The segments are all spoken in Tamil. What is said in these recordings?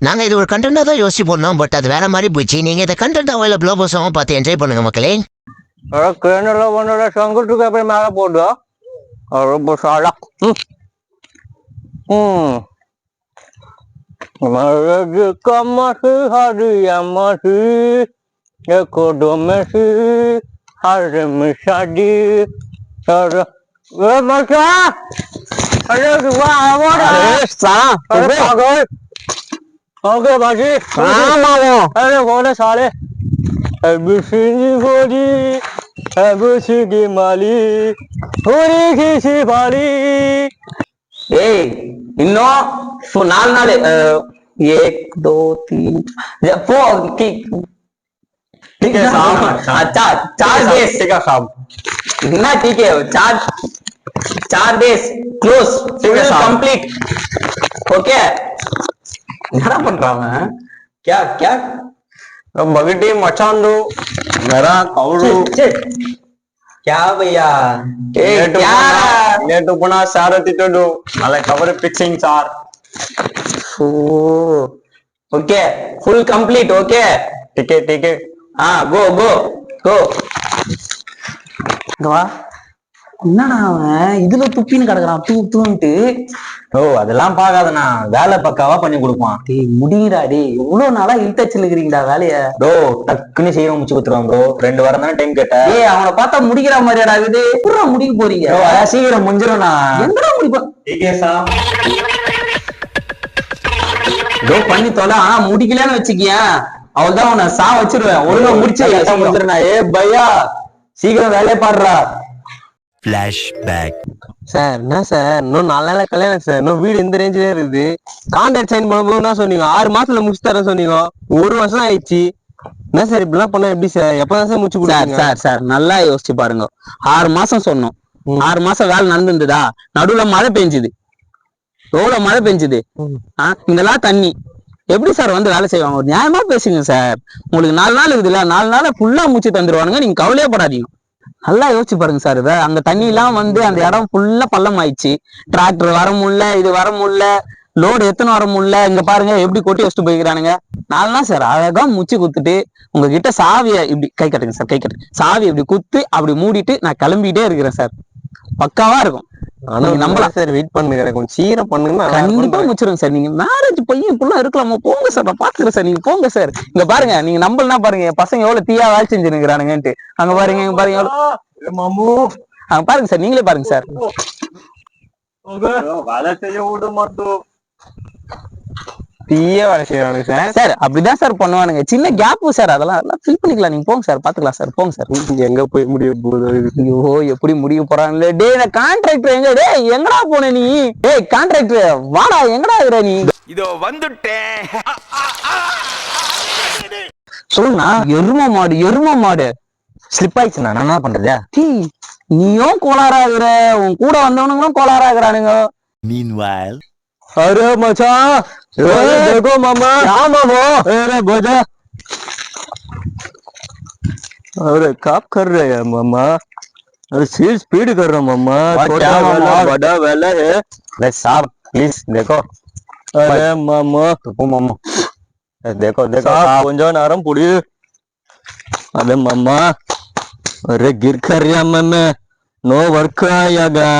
நாங்க இது ஒரு கண்டென்ட்டா தான் யோசிச்சு போனோம், பட் அது வேற மாதிரி போச்சு. நீங்க இந்த கண்டென்ட் அவைலபிளா போசவும் பார்த்து என்ஜாய் பண்ணுங்க மக்களே. கேனல ஒன்னோட சங்குட்டுக்கு அப்புறம் மேல போடுவோம். ரொம்ப சாலா. Maraju kamasi hari amasi, ekodomesi hari misadi. Ada, masa? Ada dua awal. Salah. Ada pakai. Oke masih. Sama lo. Ada boleh saleh. Habis ini bodi, habis ini mali, hari kisi bali. ஏய் இன்னும் 4 நாள் 1 2 3 போ ठीक है शाम चार डेज ठीक है शाम ना ठीक है चार डेज क्लोज कंप्लीट ओके என்ன பண்றாங்க क्या क्या बगटी मचांदो मेरा कौड़ू क्या भैया लेट उपना सार तिटडू नाले कवर फिक्सिंग सार ओके फुल कंप्लीट ओके ठीक है हाँ गो गो गो வா என்னடா அவன் இதுல துப்பின்னு கிடக்குறான் தூன்ட்டு ஓ அதெல்லாம் பாக்காதண்ணா வேலை பக்காவா பண்ணி கொடுப்பான். டேய் முடிங்கடா டேய் எவ்வளவு நாளா இழுத்தச்சில் இருக்கிறீங்கடா வேலைய ப்ரோ டக்குன்னு செய்யணும் முடிச்சு கொடுத்துருவான் ப்ரோ. 2 வாரம் தானே டைம் கேட்டேன். ஏய் அவனை பார்த்தா முடிக்கிற மாதிரியாடா இது எப்படா முடிக்க போறீங்க சீக்கிரம் முடிஞ்சிடும்ண்ணா. எங்கடா முடிப்போம் ப்ரோ பண்ணி தொலை. ஆனா முடிக்கலன்னு வச்சுக்கியேன் அவள்தான் உன்னை வச்சிருவேன். ஒழுங்கா முடிச்சு முடிச்சிருண்ணா. ஏ பையா சீக்கிரம் வேலையை பாடுறா. சார் என்ன சார் இன்னும் 4 நாளா கல்யாணம் சார், இன்னும் வீடு இந்த ரேஞ்சிலே இருக்குது. கான்ட்ராக்ட் சைன் பண்ணும்போது என்ன சொன்னீங்க 6 மாசத்துல முடிச்சு தரேன் சொன்னீங்க. 1 வருஷம் ஆயிடுச்சு. என்ன சார் இப்படிலாம் பண்ணா எப்படி சார்? எப்பதான் சார் முடிச்சு கொடுங்க சார் நல்லா யோசிச்சு பாருங்க. 6 மாசம் சொன்னோம். 6 மாசம் வேலை நடந்துருந்ததா? நடுவுல மழை பெஞ்சுது. எவ்வளவு மழை பெஞ்சுது? இங்கெல்லாம் தண்ணி எப்படி சார் வந்து வேலை செய்வாங்க? ஒரு நியாயமா பேசுங்க சார். உங்களுக்கு 4 நாள் இருக்குதுல்ல, 4 நாள் ஃபுல்லா முடிச்சு தந்துருவானுங்க. நீங்க கவலையே படாதீங்க. நல்லா யோசிச்சு பாருங்க சார். இத அங்க தண்ணி எல்லாம் வந்து அந்த இடம் ஃபுல்லா பள்ளம் ஆயிடுச்சு. டிராக்டர் வர முடியல, இது வர முடியல, லோடு எத்தனை வர முடியல. இங்க பாருங்க எப்படி கொட்டி வச்சுட்டு போய்க்கிறானுங்க. 4 நாள் சார் அழகா முச்சு குத்துட்டு உங்ககிட்ட சாவியை இப்படி கை கட்டுங்க சார், கை கட்டு சாவி இப்படி குத்து அப்படி மூடிட்டு நான் கிளம்பிட்டே இருக்கிறேன் சார். பக்காவா இருக்கும். ஆனா நம்பலாம் சார். வெயிட் பண்ணுங்க, கொஞ்சம் சீரம் பண்ணுங்க. கண்டிப்பா முடிச்சிருங்க சார். நீங்க மேரேஜ் பையன் இப்படிலாம் இருக்கலாமா? போங்க சார், நான் பாத்துக்கிறேன் சார். நீங்க போங்க சார். இங்க பாருங்க, நீங்க நம்பலன்னா பாருங்க பசங்க எவ்வளவு தீயா வேலை செஞ்சுருக்கிறானுங்கன்ட்டு. அங்க பாருங்க, இங்க பாருங்க அங்க பாருங்க சார். நீங்களே பாருங்க சார். வேலை செய்ய விட மாட்டோம். தீய வேலை செய்யறானுங்க சார். சார் அப்படிதான் சார் பண்ணுவானுங்க. சின்ன கேப் சார், அதெல்லாம் ஃபில் பண்ணிக்கலாம். நீங்க போங்க சார், பாத்துக்கலாம் சார். போங்க சார். எங்க போய் முடிய போகுது? ஐயோ எப்படி முடிய போறாங்களே. டே கான்ட்ராக்டர் எங்க? டே எங்கடா போன நீ? டேய் கான்ட்ராக்டர் வாடா, எங்கடா இருக்கிற நீ? இதோ வந்துட்டேன். சொல்லுண்ணா. எரும மாடு ஸ்லிப் ஆயிடுச்சுண்ணா. நான் என்ன பண்றது? நீயும் கோளாறாகிற, உன் கூட வந்தவனுங்களும் கோளாறாகிறானுங்க. अरे मचा देखो मामा क्या मामो अरे बोझा अरे कब कर रहे हैं मामा? अरे स्पीड कर रहा हूँ मामा. छोटा वाला बड़ा वाला है. अरे साहब प्लीज देखो. अरे मामा तो मामा देखो देखो कुंजो नारम पुड़ी. अरे मामा अरे गिर कर रहा मामा. नो वर्क आएगा.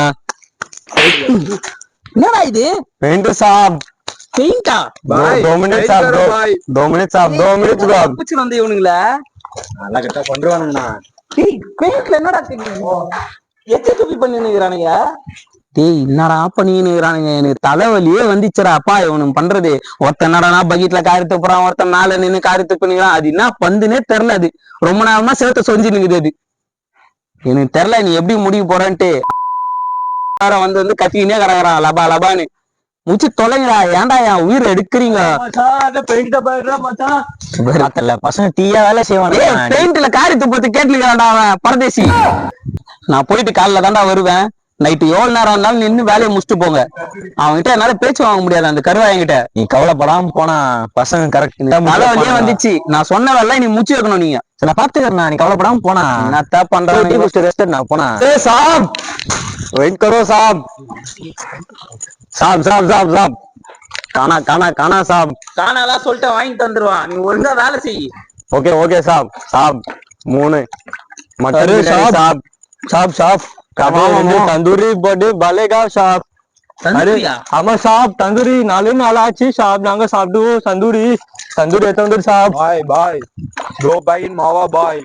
என்னடா இது? पेंट साहब பெயிண்டா? 2 मिनट साहब 2 मिनट साहब 2 मिनट साहब பூச்சி வந்து இவனுங்கள நல்லா கிட்ட பண்றானுங்கண்ணா. பெயிண்ட்ல என்னடா எச்ச துப்பி பண்ணி நிக்கிறானுங்க. டேய் என்னடா பண்ணின்னு இருக்கிறானுங்க? எனக்கு தலைவலியே வந்துச்சுடா அப்பா இவனு பண்றது. ஒருத்தன் என்னடா பக்கெட்ல காரி துப்புறான், ஒருத்தன் மேல நின்று காரி துப்புறான். அது என்ன பந்துனே தெரியல. அது ரொம்ப நேரமா சேர்த்த சொஞ்சு நிக்குது. அது எனக்கு தெரியல நீ எப்படி முடிக்க போறேன்ட்டு. வந்து கத்திக்கினே கிடக்குறான் லபா லபான்னு. முச்சு தொலைங்கடா. ஏன்டா என் உயிர் எடுக்கிறீங்க? பசங்க டீயா வேலை செய்வாங்க. பெயிண்ட்ல காரி துப்பத்து கேட்டுக்கிறான்டா அவன் பரதேசி. நான் போயிட்டு காலைல தான்டா வருவேன். நைட்டு எவ்வளவு நேரம் இருந்தாலும் நின்று வேலையை முடிச்சுட்டு போங்க. அவன்கிட்ட என்னால பேச்சு வாங்க முடியாது அந்த கருவாயங்கிட்ட. நீ கவலைப்படாம போனா பசங்க கரெக்ட். தலைவலியே வந்துச்சு. நான் சொன்ன வேலை நீ முச்சு வைக்கணும். நீங்க நான் பாத்துக்கிறேன். நீ கவலைப்படாம போனா என்னத்தா பண்றேன் நான் போனா. साहब वेट करो साहब साहब साहब साहब साहब கானா கானா கானா சாப் காணாலாம் சொல்லிட்டு வாங்கிட்டு வந்துருவான், நீ ஒழுங்கா வேலை செய். ओके ओके साहब साहब மூணு मटन अरे बिरयानी साहब साहब साहब कबाब कबाब तंदूरी बड़े बलेगा साहब தந்துரியா? ஆமா சாப் தந்தூரி நாலு நாள் ஆச்சு சாப் நாங்க சாப்பிடுவோம் தந்தூரி தந்தூரி தந்தூரி சாப் பாய் பாய் ப்ரோ பாய் மாவா பாய்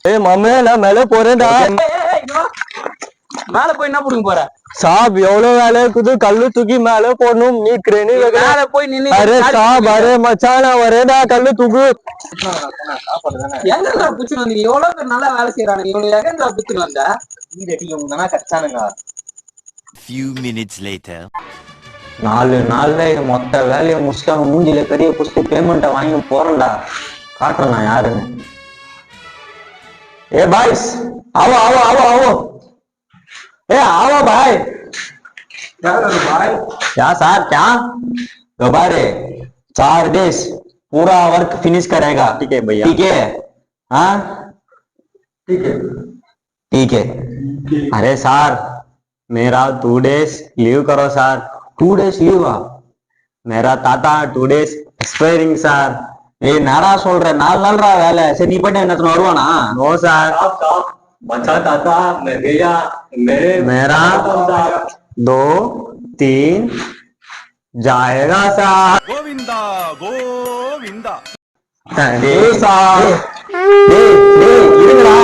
ஏய் மாமே நான் மேல போறேன்டா இங்க வா. மேல போய் என்ன புடுங்க போற? சாப் எவ்வளவு வேலை இருக்குது கல்லு தூக்கி மேல போடணும் நீ கிரேனி வைக்கிற மேல போய் நின்னு அரே சாப் அரே மச்சான் நான் வரேன்டா கல்லு தூக்கு எங்க புடிச்சு வந்தீங்க? எவ்வளவு பேர் நல்லா வேலை செய்யறாங்க, இவங்க எங்க புடிச்சு வந்த? Few minutes later. 4 நாள்ல இது மொத்த வேலையை முடிச்சுட்டு அவன் மூஞ்சில பெரிய புஸ்து பேமெண்ட்டை வாங்கி போறேன்டா காட்டுறேன் நான் யாருன்னு ए भाई आओ आओ आओ आओ ए आओ भाई क्या करो भाई क्या सर क्या दोबारे 4 डेज पूरा वर्क फिनिश करेगा ठीक है भैया ठीक है हाँ ठीक है ठीक है अरे सर मेरा 2 डेज लीव करो सर 2 डेज लीव मेरा ताता 2 डेज एक्सपायरिंग सर ஏய் நாடா சொல்ற 4 நாள்ரா வேலை சரி நீ போய்ட்டு என்ன வருவானா நோ சார் बच्चा दादा मैं गया मेरे मेरा 2 3 जाएगा सर Govinda, Govinda. டேய் சார் டேய் இருங்கடா